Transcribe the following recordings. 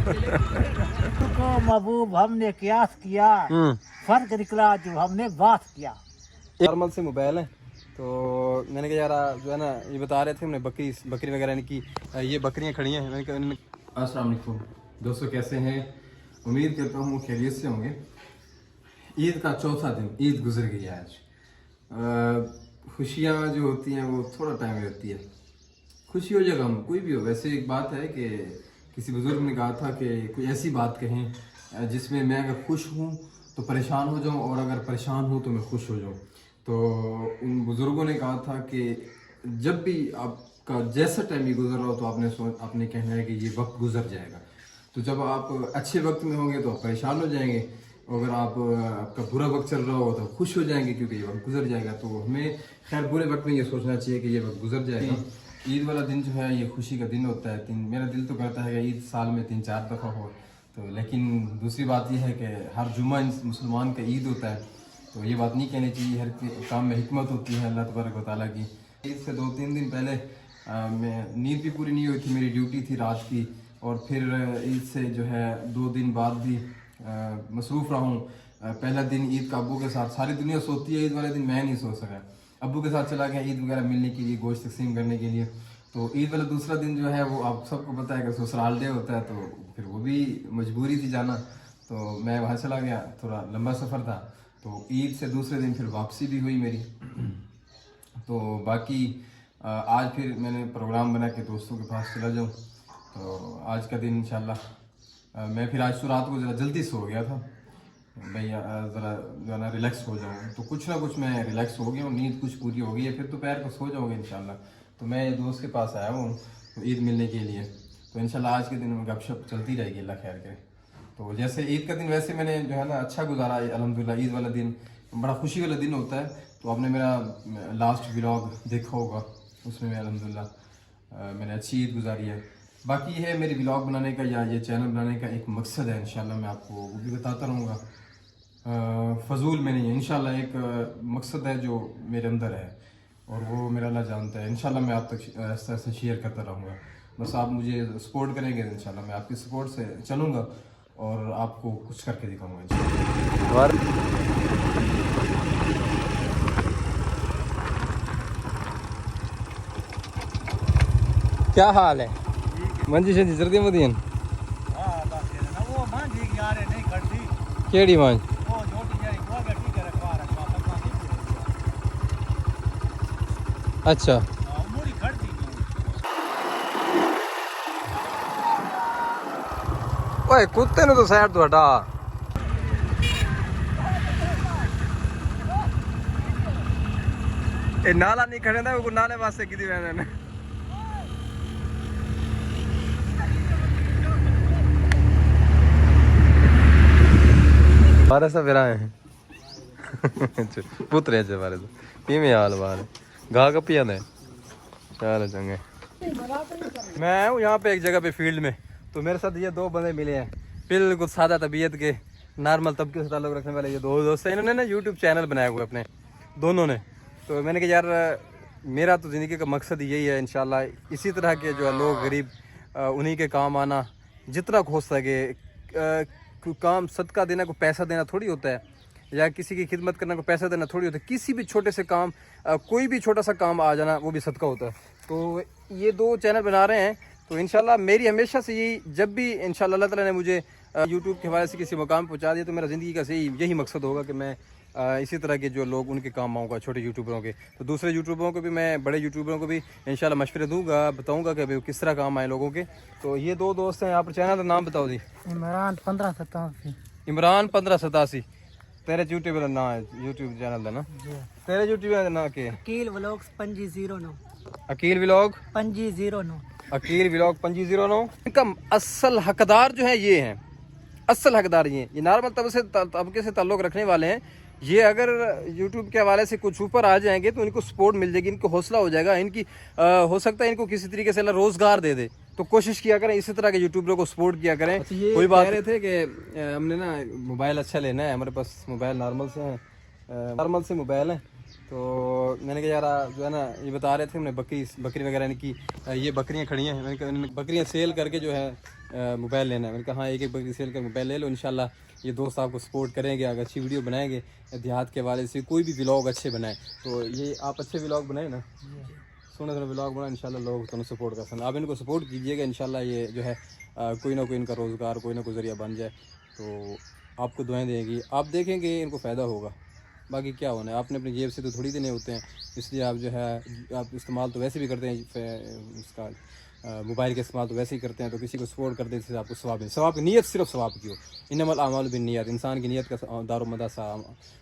को महबूब हमने कियास किया, फर्क निकला जो हमने बात किया। नॉर्मल से मोबाइल है, तो मैंने कहा यार जो है ना, ये बता रहे थे हमने बकरी वगैरह की ये बकरियां खड़ी हैं। मैंने कहा अस्सलाम वालेकुम दोस्तों, कैसे हैं? उम्मीद करता हूँ खैरियत से होंगे। ईद का चौथा दिन, ईद गुजर गई है आज। खुशियाँ जो होती हैं वो थोड़ा टाइम रहती है, खुशी हो या गम कोई भी हो। वैसे एक बात है कि किसी बुजुर्ग ने कहा था कि कोई ऐसी बात कहें जिसमें मैं अगर खुश हूँ तो परेशान हो जाऊँ, और अगर परेशान हूँ तो मैं खुश हो जाऊँ। तो उन बुजुर्गों ने कहा था कि जब भी आपका जैसा टाइम भी गुजर रहा हो तो आपने कहना है कि ये वक्त गुजर जाएगा। तो जब आप अच्छे वक्त में होंगे तो आप परेशान हो जाएंगे, अगर आपका बुरा वक्त चल रहा हो तो खुश हो जाएंगे क्योंकि ये वक्त गुजर जाएगा। तो हमें खैर बुरे वक्त में ये सोचना चाहिए कि ये वक्त गुजर जाएगा। ईद वाला दिन जो है ये खुशी का दिन होता है। मेरा दिल तो करता है कि ईद साल में 3-4 दफ़ा हो, तो लेकिन दूसरी बात यह है कि हर जुम्मा मुसलमान का ईद होता है, तो ये बात नहीं कहनी चाहिए। हर काम में हिकमत होती है अल्लाह तबारक व तआला की। ईद से 2-3 दिन पहले मैं नींद भी पूरी नहीं हुई थी, मेरी ड्यूटी थी रात की, और फिर ईद से जो है 2 दिन बाद भी मसरूफ़ रहा हूँ। पहला दिन ईद का अब्बू के साथ, सारी दुनिया सोती है ईद वाले दिन, मैं नहीं सो सका, अब्बू के साथ चला गया ईद वगैरह मिलने के लिए, गोश्त तकसीम करने के लिए। तो ईद वाला दूसरा दिन जो है वो आप सबको पता है कि ससुराल डे होता है, तो फिर वो भी मजबूरी थी जाना, तो मैं वहाँ चला गया। थोड़ा लंबा सफ़र था, तो ईद से दूसरे दिन फिर वापसी भी हुई मेरी। तो बाकी आज फिर मैंने प्रोग्राम बना के दोस्तों के पास चला जाऊँ। तो आज का दिन इंशाल्लाह मैं फिर आज तो रात को ज़रा जल्दी सो गया था भैया, ज़रा जो है ना रिलैक्स हो जाऊँ, तो कुछ ना कुछ मैं रिलैक्स हो गया हूँ, नींद कुछ पूरी हो गई है, फिर दोपहर को सो जाऊँगा इंशाल्लाह। तो मैं दोस्त के पास आया हूँ तो ईद मिलने के लिए, तो इंशाल्लाह आज के दिन में गपशप चलती रहेगी, अल्लाह खैर करे। तो जैसे ईद का दिन वैसे मैंने जो है ना अच्छा गुजारा अल्हम्दुलिल्लाह। ईद वाला दिन बड़ा खुशी वाला दिन होता है। तो आपने मेरा लास्ट व्लॉग देखा होगा, उसमें मैं अल्हम्दुलिल्लाह मैंने अच्छी ईद गुजारी है। बाकी है मेरी व्लॉग बनाने का या ये चैनल बनाने का एक मकसद है, इंशाल्लाह मैं आपको वो भी बताता रहूँगा। फजूल में नहीं है, इंशाल्लाह एक मकसद है जो मेरे अंदर है, और वो मेरा अल्लाह जानता है। इंशाल्लाह मैं आप तक ऐसा ऐसे शेयर करता रहूँगा। बस आप मुझे सपोर्ट करेंगे, इंशाल्लाह मैं आपकी सपोर्ट से चलूँगा और आपको कुछ करके दिखाऊँगा इंशाल्लाह। क्या हाल है? मंजी शंजी जल्दी मदियन केड़ी मांझ अच्छा ओए कुत्ते ने तो साइड तो हटा। ए नाला नहीं खड़े था, वो नाले वास्ते की मैंने बारह से फिर आए हैं पुत्र है बारे तो पीमे हाल बार गा कपिया ने चल चंगे। मैं हूँ यहाँ पे एक जगह पे फील्ड में, तो मेरे साथ ये 2 बंदे मिले हैं, बिल्कुल सादा तबीयत के, नॉर्मल तबके से ताल्लुक़ रखने वाले ये 2 दोस्त हैं। इन्होंने ना यूट्यूब चैनल बनाया हुआ है अपने दोनों ने। तो मैंने कहा यार मेरा तो ज़िंदगी का मकसद यही है, इंशाल्लाह इसी तरह के जो है लोग गरीब उन्हीं के काम आना, जितना हो सके। काम सदका देना को पैसा देना थोड़ी होता है, या किसी की खिदमत करना को पैसा देना थोड़ी होता है। किसी भी छोटे से काम, कोई भी छोटा सा काम आ जाना वो भी सदका होता है। तो ये 2 चैनल बना रहे हैं, तो इंशाल्लाह मेरी हमेशा से यही, जब भी इंशाल्लाह अल्लाह ताला ने मुझे यूट्यूब के हवाले से किसी मुकाम पहुंचा दिया, तो मेरा ज़िंदगी का यही मकसद होगा कि मैं इसी तरह के जो लोग उनके काम आऊँगा, छोटे यूट्यूबरों के। तो दूसरे यूट्यूबरों को भी मैं, बड़े यूट्यूबरों को भी इंशाल्लाह मशवरे दूंगा, बताऊंगा कि भाई किस तरह काम आए लोगों के। तो ये 2 दोस्त हैं। आप चैनल का नाम बताओ जी। इमरान 1587। इमरान 1587 तेरे यूट्यूब का नाम है, यूट्यूब चैनल का ना तेरे यूट्यूब का नाम क्या है? Aqeel vlogs 509। Aqeel vlog 509। Aqeel vlog 509। इनका असल हकदार जो है ये हैं, असल हकदार ये नॉर्मल तबके से ताल्लुक़ रखने वाले हैं। ये अगर यूट्यूब के हवाले से कुछ ऊपर आ जाएंगे तो इनको सपोर्ट मिल जाएगी, इनको हौसला हो जाएगा, इनकी हो सकता है इनको किसी तरीके से अल्लाह रोज़गार दे दे। तो कोशिश किया करें, इसी तरह के यूट्यूबरों को सपोर्ट किया करें। अच्छा, कोई बात कह रहे थे कि हमने ना मोबाइल अच्छा लेना है, हमारे पास मोबाइल नॉर्मल से है, नॉर्मल से मोबाइल है, تو میں نے کہا یار جو ہے نا یہ بتا رہے تھے ہم نے بکری وغیرہ نے کی یہ بکریاں کھڑی ہیں. میں نے کہا بکریاں سیل کر کے جو ہے موبائل لینا ہے. میں نے کہا ہاں ایک بکری سیل کر موبائل لے لو. انشاءاللہ یہ دوست آپ کو سپورٹ کریں گے. اگر اچھی ویڈیو بنائیں گے دیہات کے حوالے سے کوئی بھی ولاگ اچھے بنائیں تو یہ آپ اچھے ولاگ بنائیں نا سونا ولاگ بنائیں انشاءاللہ لوگ تمہیں سپورٹ کر سکیں. آپ ان کو سپورٹ کیجیے گا انشاءاللہ یہ جو ہے کوئی نہ کوئی ان کا روزگار کوئی نہ کوئی ذریعہ بن جائے. تو آپ کو دعائیں دیں گی آپ دیکھیں گے ان کو فائدہ ہوگا. باقی کیا ہونا ہے آپ نے اپنی جیب سے تو تھوڑی دینے ہوتے ہیں اس لیے آپ جو ہے آپ استعمال تو ویسے بھی کرتے ہیں اس کا موبائل کا استعمال تو ویسے ہی کرتے ہیں تو کسی کو سپورٹ کرتے ہیں آپ کو ثواب کی نیت صرف ثواب کی ہو. انما الاعمال بالنیات انسان کی نیت کا دار و مدار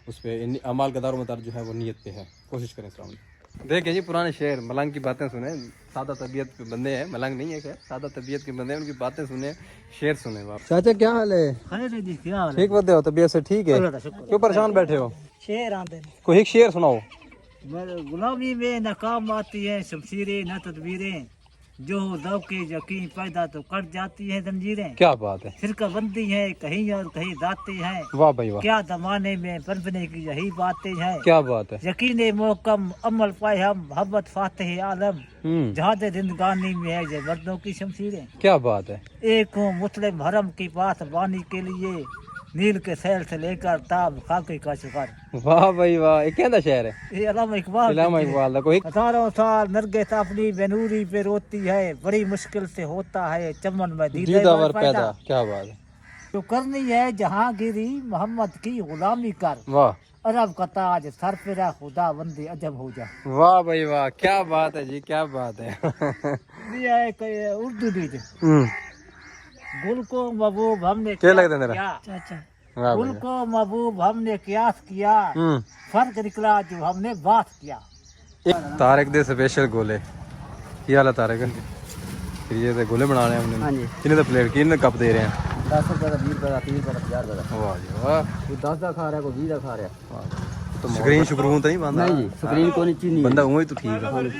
اس پہ اعمال کا دار و مدار جو ہے وہ نیت پہ ہے. کوشش کریں. السلام علیکم. دیکھیں جی پرانے شعر ملنگ کی باتیں سنیں. سادہ طبیعت کے بندے ہیں ملنگ نہیں ہے خیر سادہ طبیعت کے بندے ہیں ان کی باتیں سنیں شعر سنیں. آپ چاچا کیا حال ہے خیر جی کیا حال ہے ٹھیک بتے ہو طبیعت سے ٹھیک ہے کیوں پریشان بیٹھے ہو شیر آتے کوئی ایک شعر سناؤ. غلامی میں ناکام آتی ہیں شمشیریں نہ تدبیریں جو ذوق یقین پیدا تو کٹ جاتی ہیں زنجیریں. کیا بات ہے فرقہ بندی ہے کہیں اور کہیں داتے ہیں واہ بھائی واہ کیا زمانے میں پنپنے کی یہی باتیں ہیں. کیا بات ہے یقین محکم عمل پائے ہم محبت فاتح عالم جہاد زندگانی میں ہے یہ مردوں کی شمشیریں. کیا بات ہے ایک ہوں مسلم حرم کی پاس بانی کے لیے نیل کے سیل سے لے کر تاب خاکی کا شکر. واہ بھائی واہ یہ کہنا شعر ہے یہ علامہ اقبال علامہ اقبال کا کوئی ہزاروں سال نرگس اپنی بنوری پہ روتی ہے بڑی مشکل سے ہوتا ہے چمن میں دیدہ ور پیدا. کیا بات ہے جو کرنی ہے جہانگیری محمد کی غلامی کر واہ عرب کا تاج سر پہ رہ خدا بندی عجب ہو جا. واہ بھائی واہ کیا بات ہے جی کیا بات ہے. یہ ہے کہ اردو دیج گل کو محبوب ہم نے کیا لگتا ہے تیرا کیا گل کو محبوب ہم نے قیاس کیا فرق نکلا جو ہم نے بات کیا. طارق دے اسپیشل گولے کی حال ہے طارق پھر یہ تے گولے بنا رہے ہیں ہم نے کتنے تے پلیٹ کتنے کپ دے رہے ہیں 10 روپے کا 20 روپے کا 30 روپے کا 50 روپے کا. واہ جی واہ کوئی 10 کا کھا رہا ہے کوئی 20 کا کھا رہا ہے. سکرین شکرون تو نہیں بندا نہیں جی سکرین کو نہیں چینی بندہ وہی تو ٹھیک ہے